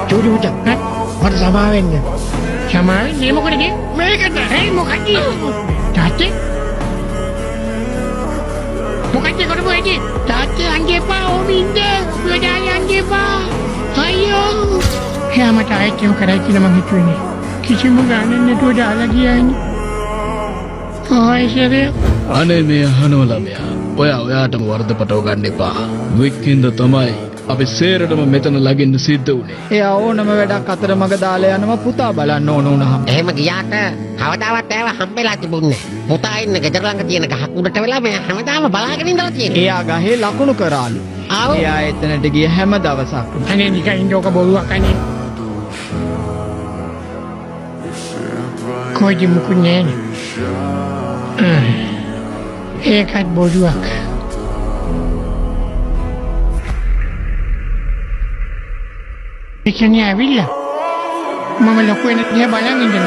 චූටි පුතා මට සමා වෙන්න. සමා වෙන්නේ මොකටද? මේකට හේ මොකක්ද? තාත්තේ මොකක්ද කරපුවේදී? තාත්තේ අංගෙපා ඕමින්ද? ඔබලාගේ අංගෙපා. අයියෝ. හැමත ආයෙත් කරයි කියලා මං හිතුවේ. කිසිම ගානක් නැතුව දාලා ගියානේ. ආයෙසරේ අනේ මේ අහනෝ ළමයා. ඔයාටම වර්ධපටව ගන්න එපා. වික්කින්ද තමයි අපි සේරටම මෙතන ළඟින්න සිද්ධ වුණේ. එයා ඕනම වැඩක් අතරමඟ දාලා යනවා පුතා බලන්න ඕන වුණාම. එහෙම ගියාට කවදාවත් ඇව හම්බෙලා තිබුණේ නැහැ. පුතා ඉන්න ගෙදර ළඟ තියෙන ගහක් උඩට වෙලා මම හැමදාම බලාගෙන ඉඳලා තියෙනවා. එයා ගහේ ලකුණු කරාලු. එයා එතනට ගිය හැම දවසක්ම. අනේ නිකන් ඉන්නක බොරුවක් අනේ. කොයි මුකුන්නේ නේ? ඒකත් බොරුවක්. Ikannya Avila. Mama lakuin dia balang ini.